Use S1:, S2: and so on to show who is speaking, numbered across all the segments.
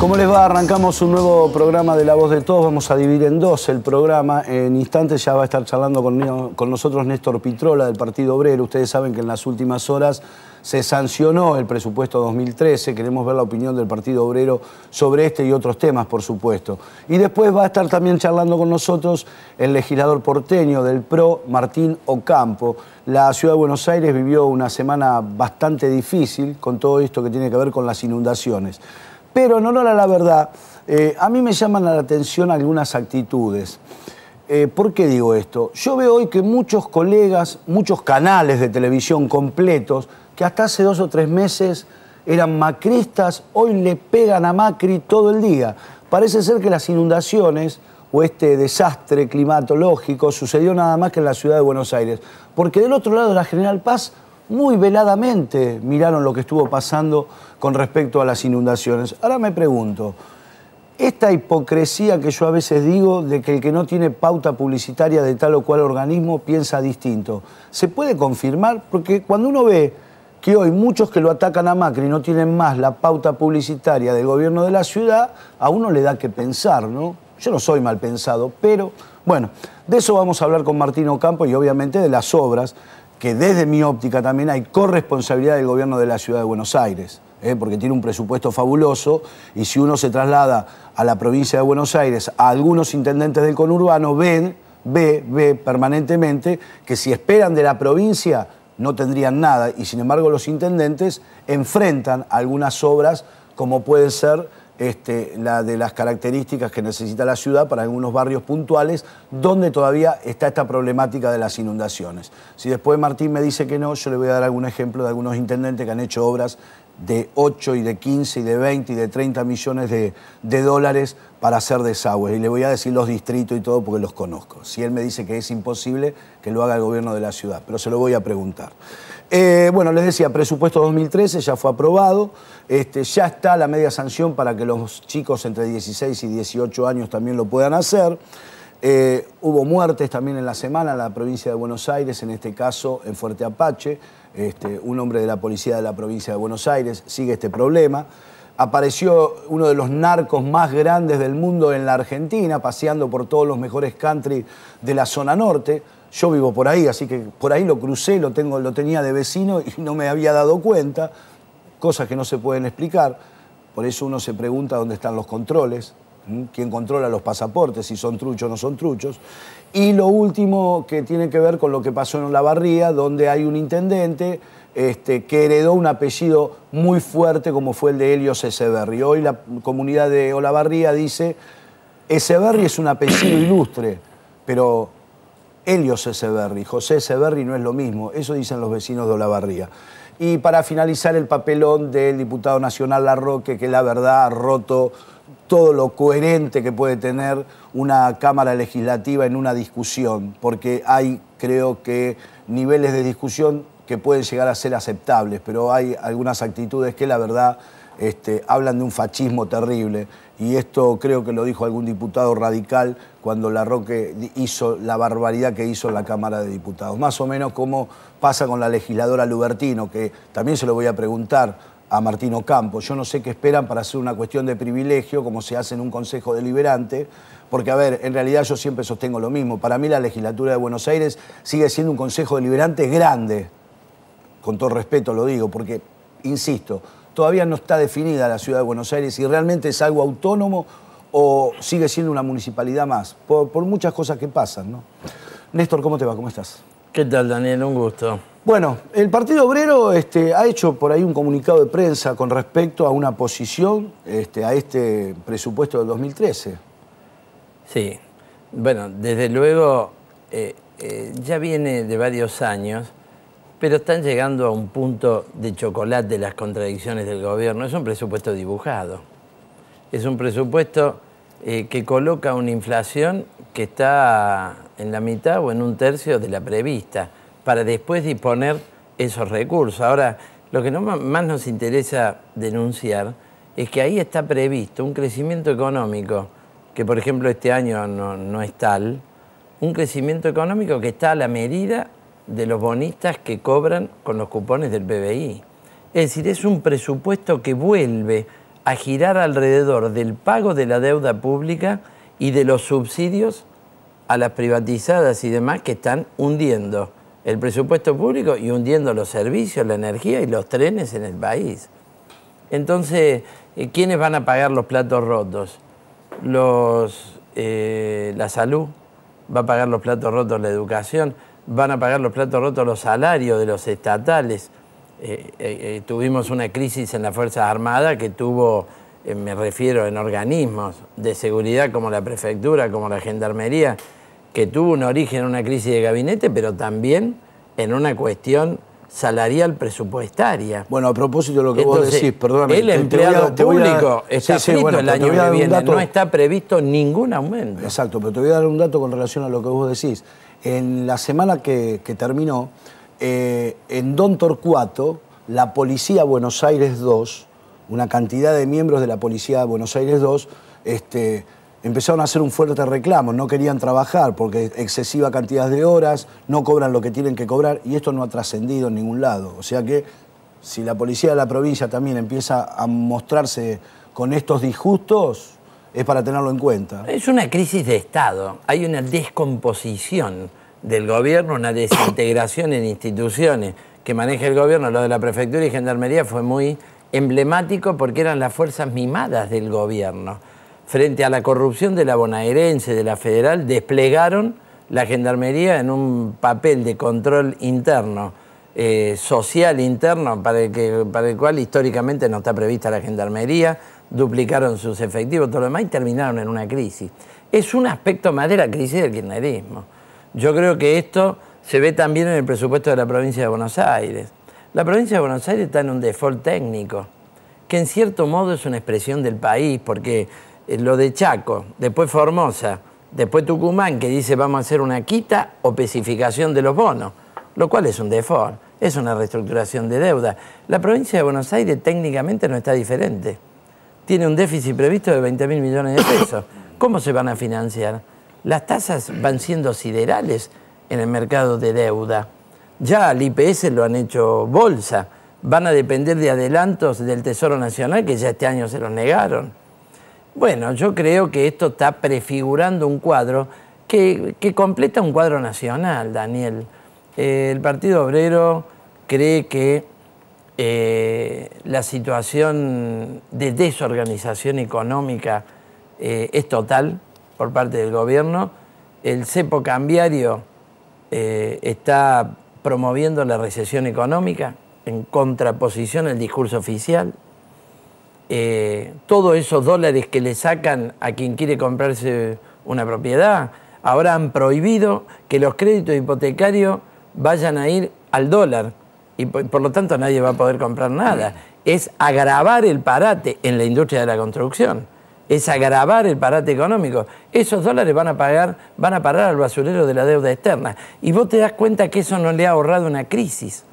S1: ¿Cómo les va? Arrancamos un nuevo programa de La Voz de Todos. Vamos a dividir en dos el programa. En instantes ya va a estar charlando con nosotros Néstor Pitrola del Partido Obrero. Ustedes saben que en las últimas horas se sancionó el presupuesto 2013. Queremos ver la opinión del Partido Obrero sobre este y otros temas, por supuesto. Y después va a estar también charlando con nosotros el legislador porteño del PRO, Martín Ocampo. La ciudad de Buenos Aires vivió una semana bastante difícil con todo esto que tiene que ver con las inundaciones. Pero en honor a la verdad, a mí me llaman la atención algunas actitudes. ¿Por qué digo esto? Yo veo hoy que muchos colegas, muchos canales de televisión completos, que hasta hace 2 o 3 meses eran macristas, hoy le pegan a Macri todo el día. Parece ser que las inundaciones o este desastre climatológico sucedió nada más que en la ciudad de Buenos Aires. Porque del otro lado de la General Paz, muy veladamente miraron lo que estuvo pasando con respecto a las inundaciones. Ahora me pregunto, esta hipocresía que yo a veces digo de que el que no tiene pauta publicitaria de tal o cual organismo piensa distinto, ¿se puede confirmar? Porque cuando uno ve que hoy muchos que lo atacan a Macri no tienen más la pauta publicitaria del gobierno de la ciudad, a uno le da que pensar, ¿no? Yo no soy mal pensado, pero bueno, de eso vamos a hablar con Martín Ocampo y obviamente de las obras, que desde mi óptica también hay corresponsabilidad del gobierno de la ciudad de Buenos Aires, porque tiene un presupuesto fabuloso y si uno se traslada a la provincia de Buenos Aires, a algunos intendentes del conurbano ve permanentemente que si esperan de la provincia no tendrían nada y sin embargo los intendentes enfrentan algunas obras como puede ser la de las características que necesita la ciudad para algunos barrios puntuales donde todavía está esta problemática de las inundaciones. Si después Martín me dice que no, yo le voy a dar algún ejemplo de algunos intendentes que han hecho obras de 8 y de 15 y de 20 y de 30 millones de dólares para hacer desagües. Y le voy a decir los distritos y todo porque los conozco. Si él me dice que es imposible, que lo haga el gobierno de la ciudad, pero se lo voy a preguntar. Bueno, les decía, presupuesto 2013 ya fue aprobado, ya está la media sanción para que los chicos entre 16 y 18 años también lo puedan hacer. Hubo muertes también en la semana en la provincia de Buenos Aires, en este caso en Fuerte Apache. Un hombre de la policía de la provincia de Buenos Aires, sigue este problema. Apareció uno de los narcos más grandes del mundo en la Argentina, paseando por todos los mejores country de la zona norte. Yo vivo por ahí, así que por ahí lo crucé, lo tenía de vecino y no me había dado cuenta, cosas que no se pueden explicar. Por eso uno se pregunta dónde están los controles, quién controla los pasaportes, si son truchos o no son truchos. Y lo último que tiene que ver con lo que pasó en Olavarría, donde hay un intendente que heredó un apellido muy fuerte como fue el de Helios Echeverri. Hoy la comunidad de Olavarría dice, Echeverri es un apellido ilustre, pero Helios Echeverri, José Echeverri no es lo mismo, eso dicen los vecinos de Olavarría. Y para finalizar el papelón del diputado nacional Larroque, que la verdad ha roto todo lo coherente que puede tener una Cámara Legislativa en una discusión, porque hay, creo que, niveles de discusión que pueden llegar a ser aceptables, pero hay algunas actitudes que la verdad hablan de un fascismo terrible. Y esto creo que lo dijo algún diputado radical cuando Larroque hizo la barbaridad que hizo en la Cámara de Diputados. Más o menos como pasa con la legisladora Lubertino, que también se lo voy a preguntar a Martín Ocampo. Yo no sé qué esperan para hacer una cuestión de privilegio, como se hace en un consejo deliberante, porque, a ver, en realidad yo siempre sostengo lo mismo. Para mí la legislatura de Buenos Aires sigue siendo un consejo deliberante grande, con todo respeto lo digo, porque, insisto, todavía no está definida la ciudad de Buenos Aires si realmente es algo autónomo o sigue siendo una municipalidad más, por muchas cosas que pasan, ¿no? Néstor, ¿cómo te va? ¿Cómo estás?
S2: ¿Qué tal, Daniel? Un gusto.
S1: Bueno, el Partido Obrero ha hecho por ahí un comunicado de prensa con respecto a una posición a este presupuesto del 2013.
S2: Sí, bueno, desde luego ya viene de varios años, pero están llegando a un punto de chocolate las contradicciones del gobierno. Es un presupuesto dibujado. Es un presupuesto que coloca una inflación que está en la mitad o en un tercio de la prevista, para después disponer esos recursos. Ahora, lo que más nos interesa denunciar es que ahí está previsto un crecimiento económico que, por ejemplo, este año no es tal, un crecimiento económico que está a la medida de los bonistas que cobran con los cupones del PBI. Es decir, es un presupuesto que vuelve a girar alrededor del pago de la deuda pública y de los subsidios a las privatizadas y demás que están hundiendo el presupuesto público y hundiendo los servicios, la energía y los trenes en el país. Entonces, ¿quiénes van a pagar los platos rotos? La salud va a pagar los platos rotos, la educación, van a pagar los platos rotos los salarios de los estatales. Tuvimos una crisis en las Fuerzas Armadas que tuvo, me refiero en organismos de seguridad como la prefectura, como la gendarmería, que tuvo un origen en una crisis de gabinete, pero también en una cuestión salarial presupuestaria.
S1: Bueno, a propósito de lo que vos decís, perdóname.
S2: El empleado público está frito el año que viene, no está previsto ningún aumento.
S1: Exacto, pero te voy a dar un dato con relación a lo que vos decís. En la semana que terminó, en Don Torcuato, la Policía Buenos Aires 2, una cantidad de miembros de la Policía Buenos Aires 2, empezaron a hacer un fuerte reclamo, no querían trabajar porque excesiva cantidad de horas, no cobran lo que tienen que cobrar y esto no ha trascendido en ningún lado. O sea que si la policía de la provincia también empieza a mostrarse con estos disgustos, es para tenerlo en cuenta.
S2: Es una crisis de Estado, hay una descomposición del gobierno, una desintegración en instituciones que maneja el gobierno. Lo de la prefectura y gendarmería fue muy emblemático porque eran las fuerzas mimadas del gobierno. Frente a la corrupción de la bonaerense, de la federal, desplegaron la gendarmería en un papel de control interno, social interno, para el cual históricamente no está prevista la gendarmería, duplicaron sus efectivos, todo lo demás, y terminaron en una crisis. Es un aspecto más de la crisis del kirchnerismo. Yo creo que esto se ve también en el presupuesto de la provincia de Buenos Aires. La provincia de Buenos Aires está en un default técnico, que en cierto modo es una expresión del país, porque lo de Chaco, después Formosa, después Tucumán, que dice vamos a hacer una quita o especificación de los bonos, lo cual es un default, es una reestructuración de deuda. La provincia de Buenos Aires técnicamente no está diferente. Tiene un déficit previsto de 20.000 millones de pesos. ¿Cómo se van a financiar? Las tasas van siendo siderales en el mercado de deuda. Ya al IPS lo han hecho bolsa. Van a depender de adelantos del Tesoro Nacional que ya este año se los negaron. Bueno, yo creo que esto está prefigurando un cuadro que completa un cuadro nacional, Daniel. El Partido Obrero cree que la situación de desorganización económica es total por parte del gobierno. El cepo cambiario está promoviendo la recesión económica en contraposición al discurso oficial. Todos esos dólares que le sacan a quien quiere comprarse una propiedad, ahora han prohibido que los créditos hipotecarios vayan a ir al dólar y por lo tanto nadie va a poder comprar nada. Es agravar el parate en la industria de la construcción, es agravar el parate económico. Esos dólares van a parar al basurero de la deuda externa. Y vos te das cuenta que eso no le ha ahorrado una crisis.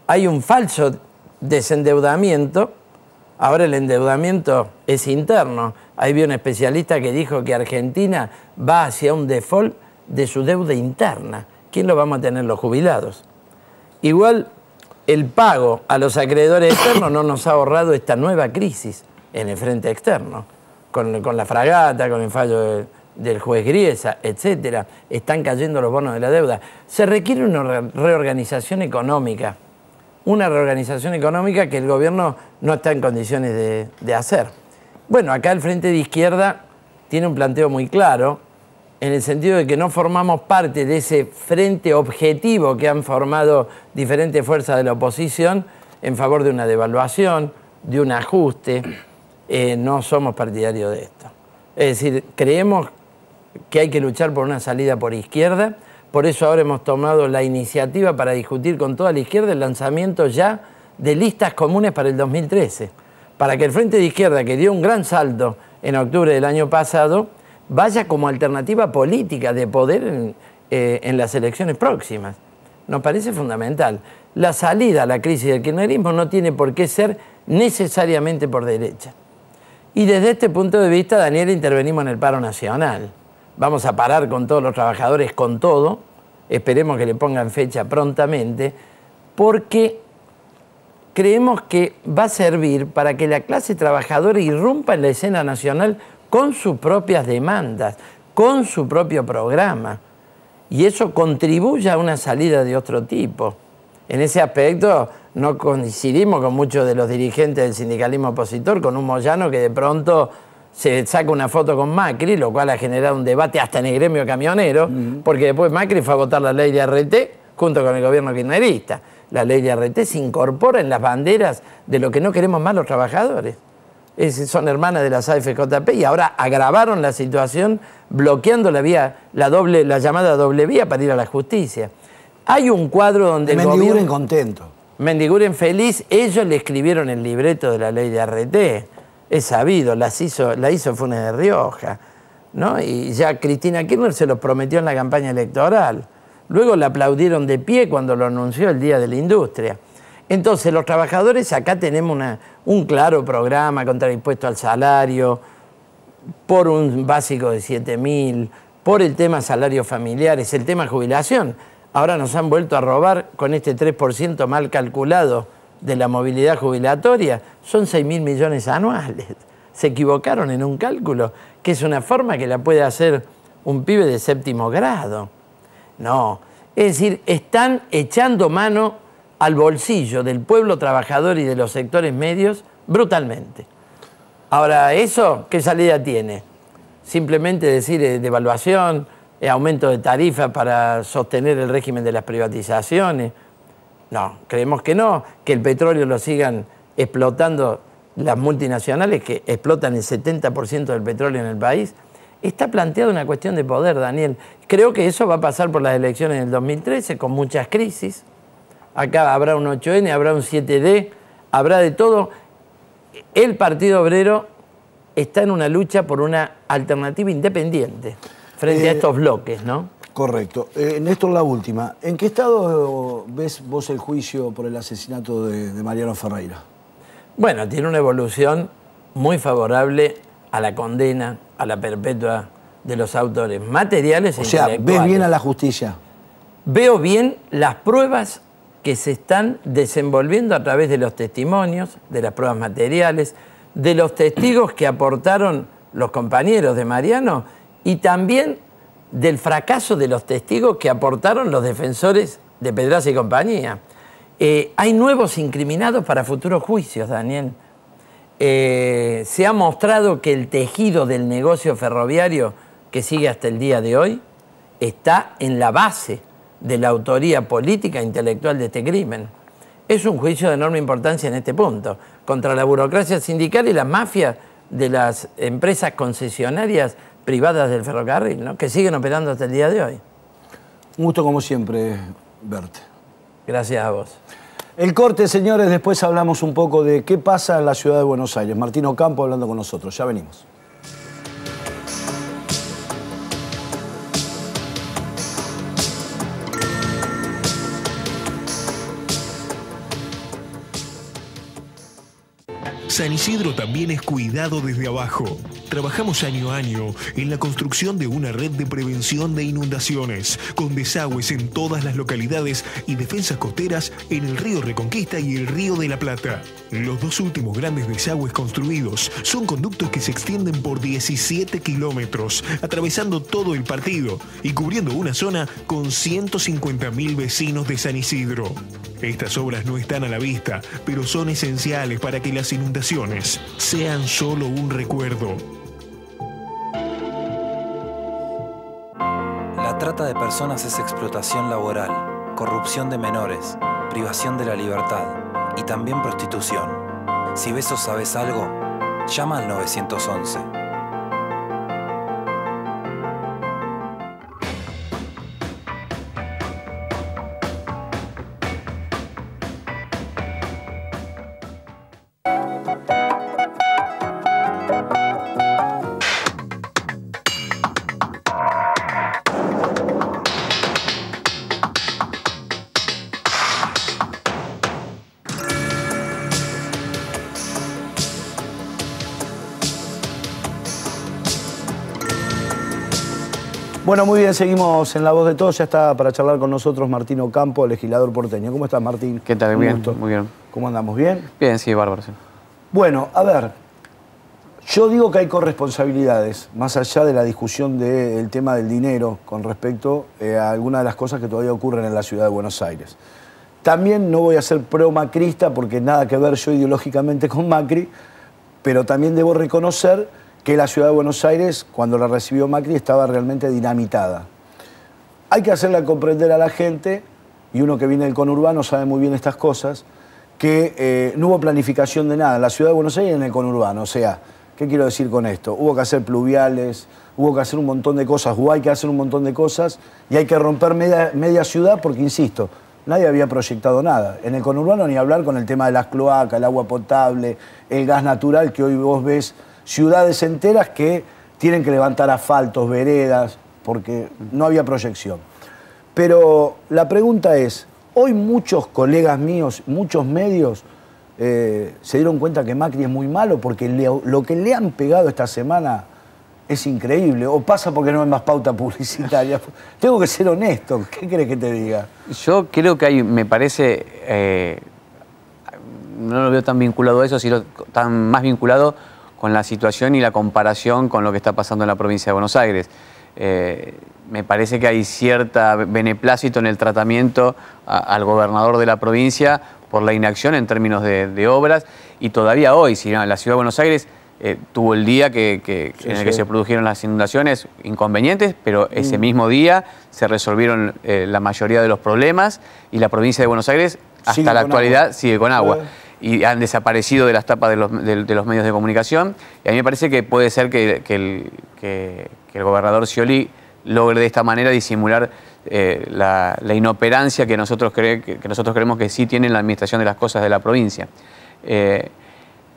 S2: Hay un falso desendeudamiento. Ahora el endeudamiento es interno. Ahí vi un especialista que dijo que Argentina va hacia un default de su deuda interna. ¿Quién lo vamos a tener? Los jubilados. Igual el pago a los acreedores externos no nos ha ahorrado esta nueva crisis en el frente externo. Con la fragata, con el fallo del juez Griesa, etc. Están cayendo los bonos de la deuda. Se requiere una reorganización económica. Una reorganización económica que el gobierno no está en condiciones de hacer. Bueno, acá el Frente de Izquierda tiene un planteo muy claro, en el sentido de que no formamos parte de ese frente objetivo que han formado diferentes fuerzas de la oposición en favor de una devaluación, de un ajuste. No somos partidarios de esto. Es decir, creemos que hay que luchar por una salida por izquierda. Por eso ahora hemos tomado la iniciativa para discutir con toda la izquierda el lanzamiento ya de listas comunes para el 2013. Para que el Frente de Izquierda, que dio un gran salto en octubre del año pasado, vaya como alternativa política de poder en las elecciones próximas. Nos parece fundamental. La salida a la crisis del kirchnerismo no tiene por qué ser necesariamente por derecha. Y desde este punto de vista, Daniel, intervenimos en el paro nacional. Vamos a parar con todos los trabajadores, con todo. Esperemos que le pongan fecha prontamente, porque creemos que va a servir para que la clase trabajadora irrumpa en la escena nacional con sus propias demandas, con su propio programa. Y eso contribuye a una salida de otro tipo. En ese aspecto no coincidimos con muchos de los dirigentes del sindicalismo opositor, con un Moyano que de pronto se saca una foto con Macri, lo cual ha generado un debate hasta en el gremio camionero, porque después Macri fue a votar la ley de ART junto con el gobierno kirchnerista. La ley de ART se incorpora en las banderas de lo que no queremos más los trabajadores. Son hermanas de las AFJP y ahora agravaron la situación bloqueando la vía, la llamada doble vía para ir a la justicia. Hay un cuadro donde el
S1: Mendiguren
S2: gobierno...
S1: contento.
S2: Mendiguren feliz. Ellos le escribieron el libreto de la ley de ART. Es sabido, la hizo Funes de Rioja, ¿no? Y ya Cristina Kirchner se lo prometió en la campaña electoral. Luego la aplaudieron de pie cuando lo anunció el Día de la Industria. Entonces, los trabajadores acá tenemos un claro programa contra el impuesto al salario, por un básico de 7.000, por el tema salarios familiares, el tema jubilación. Ahora nos han vuelto a robar con este 3% mal calculado de la movilidad jubilatoria. Son 6.000 millones anuales. Se equivocaron en un cálculo, que es una forma que la puede hacer un pibe de 7º grado. No, es decir, están echando mano al bolsillo del pueblo trabajador y de los sectores medios brutalmente. Ahora, ¿eso qué salida tiene? Simplemente decir devaluación, aumento de tarifas para sostener el régimen de las privatizaciones. No, creemos que no, que el petróleo lo sigan explotando las multinacionales que explotan el 70% del petróleo en el país. Está planteada una cuestión de poder, Daniel. Creo que eso va a pasar por las elecciones del 2013 con muchas crisis. Acá habrá un 8N, habrá un 7D, habrá de todo. El Partido Obrero está en una lucha por una alternativa independiente frente a estos bloques, ¿no?
S1: Correcto. Néstor, la última. ¿En qué estado ves vos el juicio por el asesinato de Mariano Ferreira?
S2: Bueno, tiene una evolución muy favorable a la condena, a la perpetua de los autores materiales e intelectuales. O sea,
S1: ¿ves bien a la justicia?
S2: Veo bien las pruebas que se están desenvolviendo a través de los testimonios, de las pruebas materiales, de los testigos que aportaron los compañeros de Mariano y también del fracaso de los testigos que aportaron los defensores de Pedraza y compañía. Hay nuevos incriminados para futuros juicios, Daniel. Se ha mostrado que el tejido del negocio ferroviario que sigue hasta el día de hoy está en la base de la autoría política e intelectual de este crimen. Es un juicio de enorme importancia en este punto, contra la burocracia sindical y las mafias de las empresas concesionarias privadas del ferrocarril, ¿no? Que siguen operando hasta el día de hoy.
S1: Un gusto como siempre verte.
S2: Gracias a vos.
S1: El corte, señores, después hablamos un poco de qué pasa en la ciudad de Buenos Aires. Martín Ocampo hablando con nosotros, ya venimos.
S3: San Isidro también es cuidado desde abajo. Trabajamos año a año en la construcción de una red de prevención de inundaciones, con desagües en todas las localidades y defensas costeras en el río Reconquista y el río de la Plata. Los dos últimos grandes desagües construidos son conductos que se extienden por 17 kilómetros, atravesando todo el partido y cubriendo una zona con 150.000 vecinos de San Isidro. Estas obras no están a la vista, pero son esenciales para que las inundaciones sean solo un recuerdo.
S4: La trata de personas es explotación laboral, corrupción de menores, privación de la libertad y también prostitución. Si ves o sabes algo, llama al 911.
S1: Bueno, muy bien, seguimos en La Voz de Todos. Ya está para charlar con nosotros Martín Ocampo, legislador porteño. ¿Cómo estás, Martín?
S5: ¿Qué tal? Bien, muy bien.
S1: ¿Cómo andamos? ¿Bien?
S5: Bien, sí, bárbaro. Sí.
S1: Bueno, a ver, yo digo que hay corresponsabilidades, más allá de la discusión del tema del dinero con respecto a algunas de las cosas que todavía ocurren en la ciudad de Buenos Aires. También no voy a ser pro-macrista porque nada que ver yo ideológicamente con Macri, pero también debo reconocer que la ciudad de Buenos Aires, cuando la recibió Macri, estaba realmente dinamitada. Hay que hacerle comprender a la gente, y uno que viene del conurbano sabe muy bien estas cosas, que no hubo planificación de nada en la ciudad de Buenos Aires y en el conurbano. O sea, ¿qué quiero decir con esto? Hubo que hacer pluviales, hubo que hacer un montón de cosas, o hay que hacer un montón de cosas, y hay que romper media ciudad porque, insisto, nadie había proyectado nada. En el conurbano ni hablar con el tema de las cloacas, el agua potable, el gas natural, que hoy vos ves ciudades enteras que tienen que levantar asfaltos, veredas, porque no había proyección. Pero la pregunta es, hoy muchos colegas míos, muchos medios, se dieron cuenta que Macri es muy malo porque lo que le han pegado esta semana es increíble. O pasa porque no hay más pauta publicitaria. Tengo que ser honesto. ¿Qué querés que te diga?
S5: Yo creo que hay, me parece, no lo veo tan vinculado a eso, sino tan más vinculado con la situación y la comparación con lo que está pasando en la provincia de Buenos Aires. Me parece que hay cierta beneplácito en el tratamiento al gobernador de la provincia por la inacción en términos de obras, y todavía hoy, si no, la ciudad de Buenos Aires tuvo el día en el que se produjeron las inundaciones inconvenientes, pero ese mismo día se resolvieron la mayoría de los problemas, y la provincia de Buenos Aires hasta la actualidad sigue con agua. Y han desaparecido de las tapas de los medios de comunicación, y a mí me parece que puede ser que el gobernador Scioli logre de esta manera disimular la inoperancia que nosotros creemos que sí tiene la administración de las cosas de la provincia. En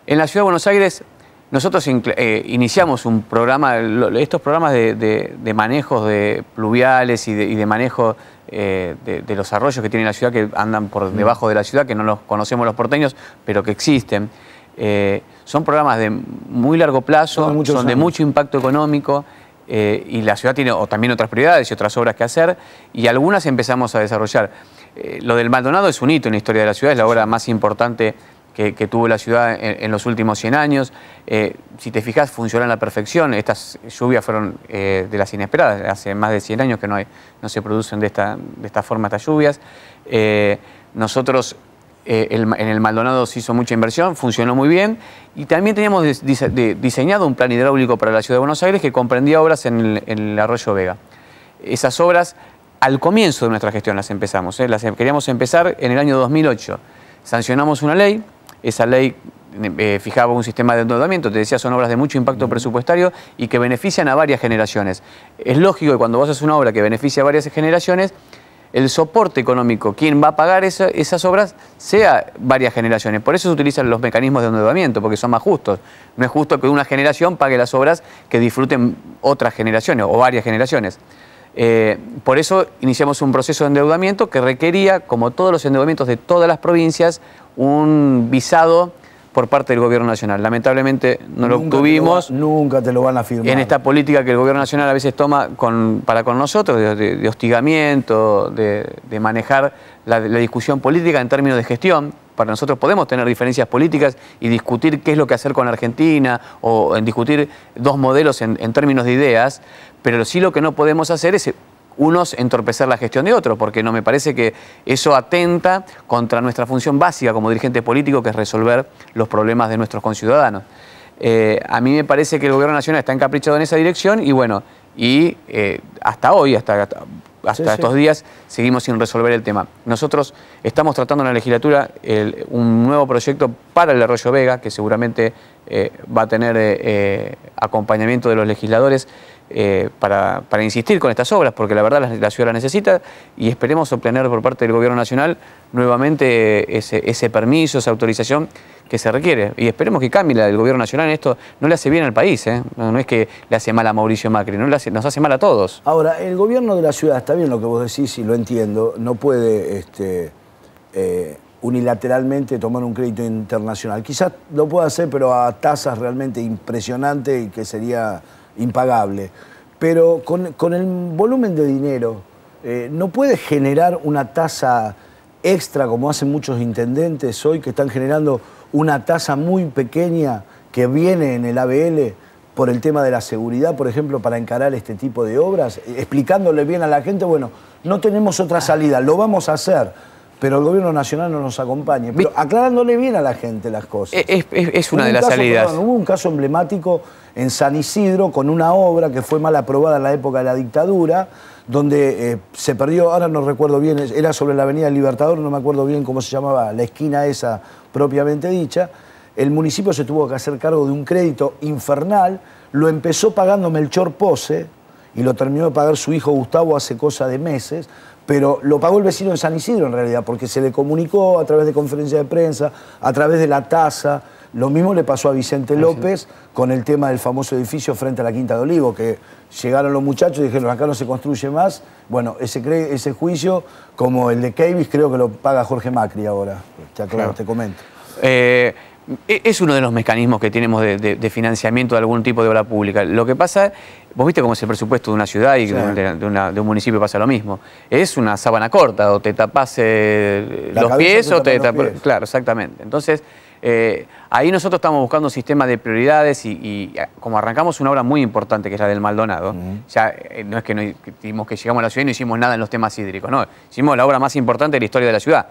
S5: la ciudad de Buenos Aires nosotros iniciamos un programa, estos programas de manejos de pluviales y de manejo de los arroyos que tiene la ciudad, que andan por debajo de la ciudad, que no los conocemos los porteños, pero que existen. Son programas de muy largo plazo, son de mucho impacto económico, y la ciudad tiene también otras prioridades y otras obras que hacer, y algunas empezamos a desarrollar. Lo del Maldonado es un hito en la historia de la ciudad, es la obra más importante que tuvo la ciudad en los últimos 100 años. Si te fijas, funciona a la perfección. Estas lluvias fueron de las inesperadas. Hace más de 100 años que no se producen de esta forma estas lluvias. Nosotros, en el Maldonado se hizo mucha inversión, funcionó muy bien, y también teníamos diseñado un plan hidráulico para la ciudad de Buenos Aires que comprendía obras en el arroyo Vega. Esas obras, al comienzo de nuestra gestión las empezamos. Las queríamos empezar en el año 2008. Sancionamos una ley. Esa ley fijaba un sistema de endeudamiento, te decía, son obras de mucho impacto presupuestario y que benefician a varias generaciones. Es lógico que cuando vos haces una obra que beneficia a varias generaciones, el soporte económico, quien va a pagar esas obras, sea varias generaciones. Por eso se utilizan los mecanismos de endeudamiento, porque son más justos. No es justo que una generación pague las obras que disfruten otras generaciones o varias generaciones. Por eso iniciamos un proceso de endeudamiento que requería, como todos los endeudamientos de todas las provincias, un visado por parte del Gobierno Nacional. Lamentablemente no lo obtuvimos.
S1: Nunca te lo van a firmar.
S5: En esta política que el Gobierno Nacional a veces toma para con nosotros, de hostigamiento, de manejar la discusión política en términos de gestión. Para nosotros podemos tener diferencias políticas y discutir qué es lo que hacer con Argentina, o en discutir dos modelos en términos de ideas, pero sí lo que no podemos hacer es unos entorpecer la gestión de otros, porque no me parece que eso atenta contra nuestra función básica como dirigente político, que es resolver los problemas de nuestros conciudadanos. A mí me parece que el Gobierno Nacional está encaprichado en esa dirección, y bueno, hasta hoy, hasta estos días, seguimos sin resolver el tema. Nosotros estamos tratando en la legislatura un nuevo proyecto para el arroyo Vega, que seguramente va a tener acompañamiento de los legisladores, para insistir con estas obras, porque la verdad la ciudad la necesita, y esperemos obtener por parte del Gobierno Nacional nuevamente ese permiso, esa autorización que se requiere, y esperemos que cambie el Gobierno Nacional en esto. No le hace bien al país, no es que le hace mal a Mauricio Macri, nos hace mal a todos.
S1: Ahora, el gobierno de la ciudad, está bien lo que vos decís y lo entiendo, no puede unilateralmente tomar un crédito internacional. Quizás lo pueda hacer, pero a tasas realmente impresionantes y que sería impagable. Pero con el volumen de dinero, no puede generar una tasa extra, como hacen muchos intendentes hoy, que están generando una tasa muy pequeña que viene en el ABL por el tema de la seguridad, por ejemplo, para encarar este tipo de obras, explicándole bien a la gente, bueno, no tenemos otra salida, lo vamos a hacer, pero el gobierno nacional no nos acompaña. Pero aclarándole bien a la gente las cosas.
S5: Es una de las salidas.
S1: Perdón, hubo un caso emblemático en San Isidro con una obra que fue mal aprobada en la época de la dictadura, donde se perdió, ahora no recuerdo bien, era sobre la avenida Libertador, no me acuerdo bien cómo se llamaba, la esquina esa propiamente dicha. El municipio se tuvo que hacer cargo de un crédito infernal, lo empezó pagando Melchor Pose y lo terminó de pagar su hijo Gustavo hace cosa de meses, pero lo pagó el vecino de San Isidro en realidad, porque se le comunicó a través de conferencia de prensa, a través de la tasa. Lo mismo le pasó a Vicente López con el tema del famoso edificio frente a la Quinta de Olivo, que llegaron los muchachos y dijeron, acá no se construye más. Bueno, ese juicio, como el de Keyvis, creo que lo paga Jorge Macri ahora. Claro. Te comento.
S5: Es uno de los mecanismos que tenemos de financiamiento de algún tipo de obra pública. Lo que pasa, vos viste cómo es el presupuesto de una ciudad y de un municipio pasa lo mismo. Es una sábana corta, o te tapás los pies o te tapás... Claro, exactamente. Entonces, ahí nosotros estamos buscando un sistema de prioridades y como arrancamos una obra muy importante que es la del Maldonado, ya no es que dijimos que llegamos a la ciudad y no hicimos nada en los temas hídricos, no, hicimos la obra más importante de la historia de la ciudad.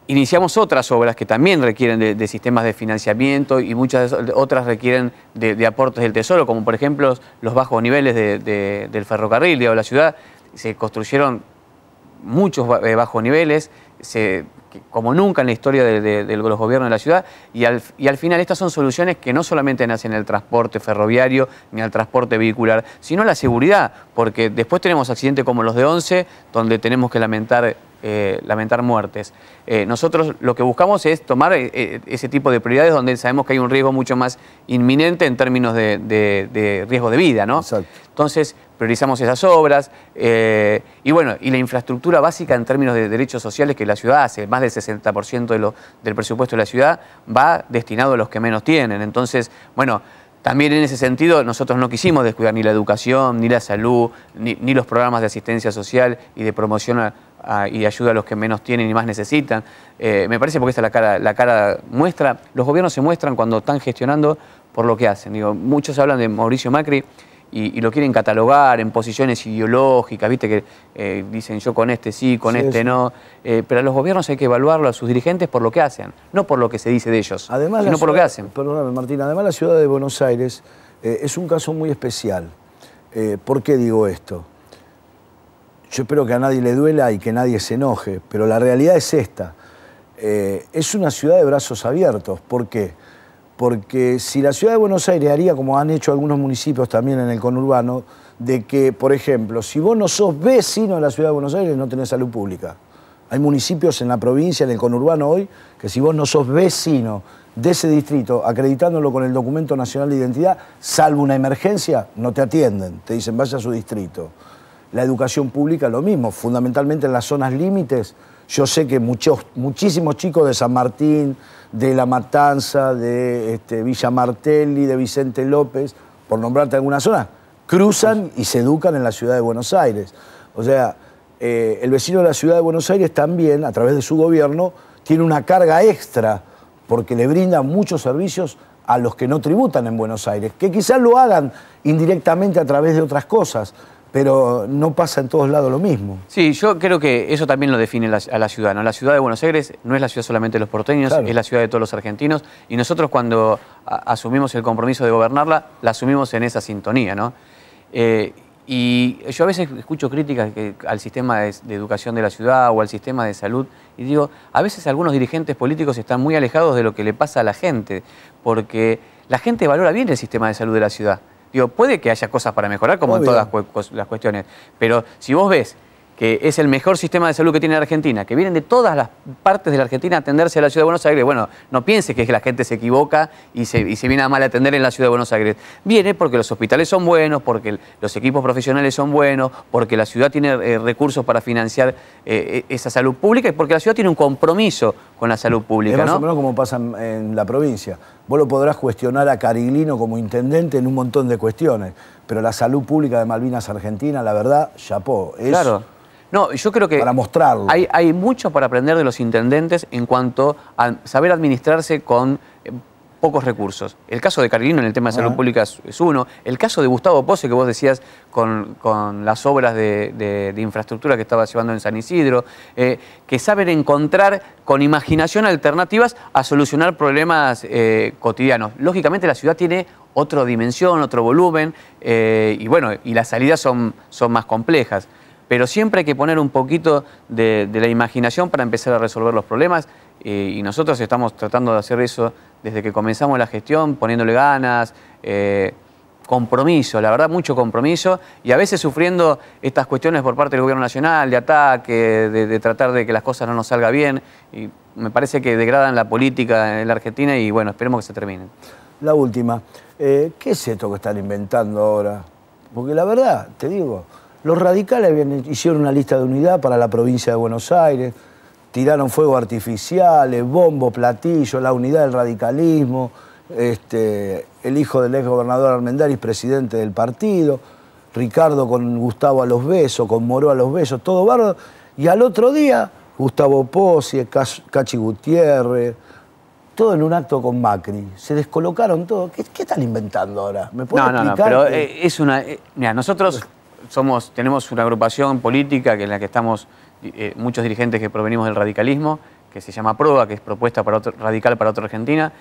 S5: Iniciamos otras obras que también requieren de sistemas de financiamiento y muchas otras requieren de aportes del Tesoro, como por ejemplo los bajos niveles del ferrocarril de la ciudad. Se construyeron muchos bajos niveles, como nunca en la historia de los gobiernos de la ciudad, y al final estas son soluciones que no solamente nacen en el transporte ferroviario ni en el transporte vehicular, sino la seguridad, porque después tenemos accidentes como los de Once, donde tenemos que lamentar muertes. Nosotros lo que buscamos es tomar ese tipo de prioridades donde sabemos que hay un riesgo mucho más inminente en términos de riesgo de vida, ¿no?
S1: Exacto.
S5: Entonces, priorizamos esas obras y bueno, y la infraestructura básica en términos de derechos sociales que la ciudad hace, más del 60% del presupuesto de la ciudad va destinado a los que menos tienen. Entonces, bueno, también en ese sentido nosotros no quisimos descuidar ni la educación, ni la salud, ni los programas de asistencia social y de promoción y ayuda a los que menos tienen y más necesitan. Me parece porque esta es la cara muestra, los gobiernos se muestran cuando están gestionando por lo que hacen. Digo, muchos hablan de Mauricio Macri y lo quieren catalogar en posiciones ideológicas, viste que dicen yo con este sí, con este no, pero a los gobiernos hay que evaluarlo a sus dirigentes por lo que hacen, no por lo que se dice de ellos,
S1: además,
S5: sino por lo que hacen.
S1: Perdóname, Martín, además la ciudad de Buenos Aires es un caso muy especial. ¿Por qué digo esto? Yo espero que a nadie le duela y que nadie se enoje, pero la realidad es esta. Es una ciudad de brazos abiertos. ¿Por qué? Porque si la ciudad de Buenos Aires haría como han hecho algunos municipios también en el conurbano, de que, por ejemplo, si vos no sos vecino de la ciudad de Buenos Aires, no tenés salud pública. Hay municipios en la provincia, en el conurbano hoy, que si vos no sos vecino de ese distrito, acreditándolo con el documento nacional de identidad, salvo una emergencia, no te atienden, te dicen vaya a su distrito. La educación pública lo mismo, fundamentalmente en las zonas límites. Yo sé que muchísimos chicos de San Martín, de La Matanza, de Villa Martelli, de Vicente López, por nombrarte alguna zona, cruzan y se educan en la ciudad de Buenos Aires. O sea, el vecino de la ciudad de Buenos Aires también, a través de su gobierno, tiene una carga extra porque le brinda muchos servicios a los que no tributan en Buenos Aires, que quizás lo hagan indirectamente a través de otras cosas, pero no pasa en todos lados lo mismo.
S5: Sí, yo creo que eso también lo define a la ciudad, ¿no? La ciudad de Buenos Aires no es la ciudad solamente de los porteños, claro, es la ciudad de todos los argentinos, y nosotros cuando asumimos el compromiso de gobernarla, la asumimos en esa sintonía, ¿no? Y yo a veces escucho críticas al sistema de educación de la ciudad o al sistema de salud, y digo, a veces algunos dirigentes políticos están muy alejados de lo que le pasa a la gente, porque la gente valora bien el sistema de salud de la ciudad. Digo, puede que haya cosas para mejorar, como obvio, en todas las cuestiones, pero si vos ves que es el mejor sistema de salud que tiene la Argentina, que vienen de todas las partes de la Argentina a atenderse a la Ciudad de Buenos Aires, bueno, no piense que la gente se equivoca y se viene a mal atender en la Ciudad de Buenos Aires. Viene porque los hospitales son buenos, porque los equipos profesionales son buenos, porque la ciudad tiene recursos para financiar esa salud pública y porque la ciudad tiene un compromiso con la salud pública,
S1: es más
S5: ¿no?
S1: o menos como pasa en la provincia. Vos lo podrás cuestionar a Cariglino como intendente en un montón de cuestiones, pero la salud pública de Malvinas Argentina, la verdad, chapó.
S5: Claro. No, yo creo que...
S1: Para mostrarlo.
S5: Hay mucho para aprender de los intendentes en cuanto a saber administrarse con pocos recursos. El caso de Carlino en el tema de salud pública es uno. El caso de Gustavo Pose, que vos decías con las obras de infraestructura que estaba llevando en San Isidro, que saben encontrar con imaginación alternativas a solucionar problemas cotidianos. Lógicamente la ciudad tiene otra dimensión, otro volumen, y bueno, y las salidas son más complejas. Pero siempre hay que poner un poquito de la imaginación para empezar a resolver los problemas, y nosotros estamos tratando de hacer eso desde que comenzamos la gestión, poniéndole ganas, compromiso, la verdad, mucho compromiso, y a veces sufriendo estas cuestiones por parte del Gobierno Nacional, de ataque, de tratar de que las cosas no nos salgan bien, y me parece que degradan la política en la Argentina, y bueno, esperemos que se terminen.
S1: La última, ¿qué es esto que están inventando ahora? Porque la verdad, te digo, los radicales hicieron una lista de unidad para la provincia de Buenos Aires, tiraron fuegos artificiales, bombo, platillo, la unidad del radicalismo, el hijo del ex gobernador Armendáriz, presidente del partido, Ricardo con Gustavo a los besos, con Moró a los besos, todo bárbaro. Y al otro día, Gustavo Pose, Cachi Gutiérrez, todo en un acto con Macri. Se descolocaron todo. ¿Qué están inventando ahora? ¿Me pueden explicar?
S5: No, pero es una... mira, nosotros tenemos una agrupación política en la que estamos muchos dirigentes que provenimos del radicalismo, que se llama PROA, que es Propuesta Radical para Otra Argentina.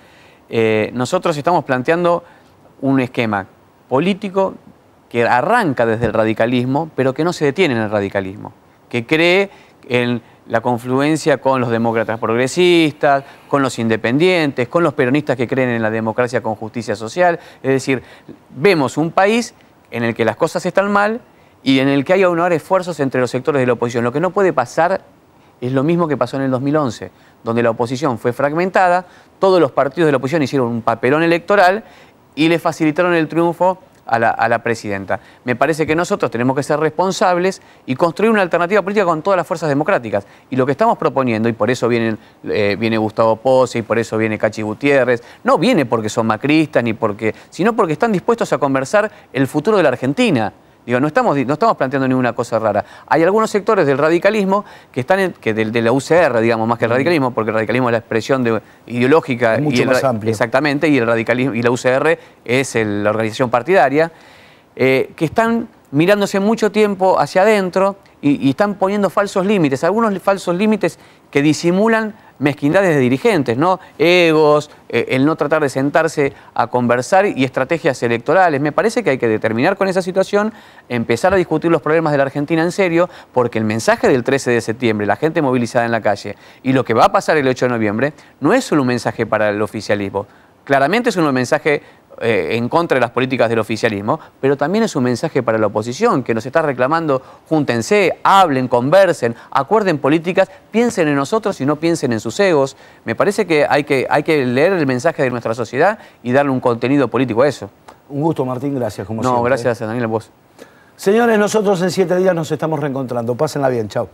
S5: Nosotros estamos planteando un esquema político que arranca desde el radicalismo, pero que no se detiene en el radicalismo, que cree en la confluencia con los demócratas progresistas, con los independientes, con los peronistas que creen en la democracia con justicia social. Es decir, vemos un país en el que las cosas están mal y en el que hay que aunar esfuerzos entre los sectores de la oposición. Lo que no puede pasar es lo mismo que pasó en el 2011, donde la oposición fue fragmentada, todos los partidos de la oposición hicieron un papelón electoral y le facilitaron el triunfo a la presidenta. Me parece que nosotros tenemos que ser responsables y construir una alternativa política con todas las fuerzas democráticas. Y lo que estamos proponiendo, y por eso viene Gustavo Pose, y por eso viene Cachi Gutiérrez, no viene porque son macristas, sino porque están dispuestos a conversar el futuro de la Argentina. Digo, no estamos planteando ninguna cosa rara. Hay algunos sectores del radicalismo que están de la UCR, digamos, más que el radicalismo, porque el radicalismo es la expresión ideológica.
S1: Es mucho más amplio.
S5: Exactamente, y el radicalismo y la UCR es la organización partidaria, que están mirándose mucho tiempo hacia adentro y están poniendo falsos límites, algunos falsos límites que disimulan mezquindades de dirigentes, ¿no? Egos, el no tratar de sentarse a conversar y estrategias electorales. Me parece que hay que determinar con esa situación, empezar a discutir los problemas de la Argentina en serio, porque el mensaje del 13 de septiembre, la gente movilizada en la calle, y lo que va a pasar el 8 de noviembre, no es solo un mensaje para el oficialismo. Claramente es un mensaje en contra de las políticas del oficialismo, pero también es un mensaje para la oposición, que nos está reclamando: júntense, hablen, conversen, acuerden políticas, piensen en nosotros y no piensen en sus egos. Me parece que hay que leer el mensaje de nuestra sociedad y darle un contenido político a eso.
S1: Un gusto, Martín, gracias como siempre.
S5: No, gracias a Daniel, a vos.
S1: Señores, nosotros en 7 días nos estamos reencontrando. Pásenla bien, chao.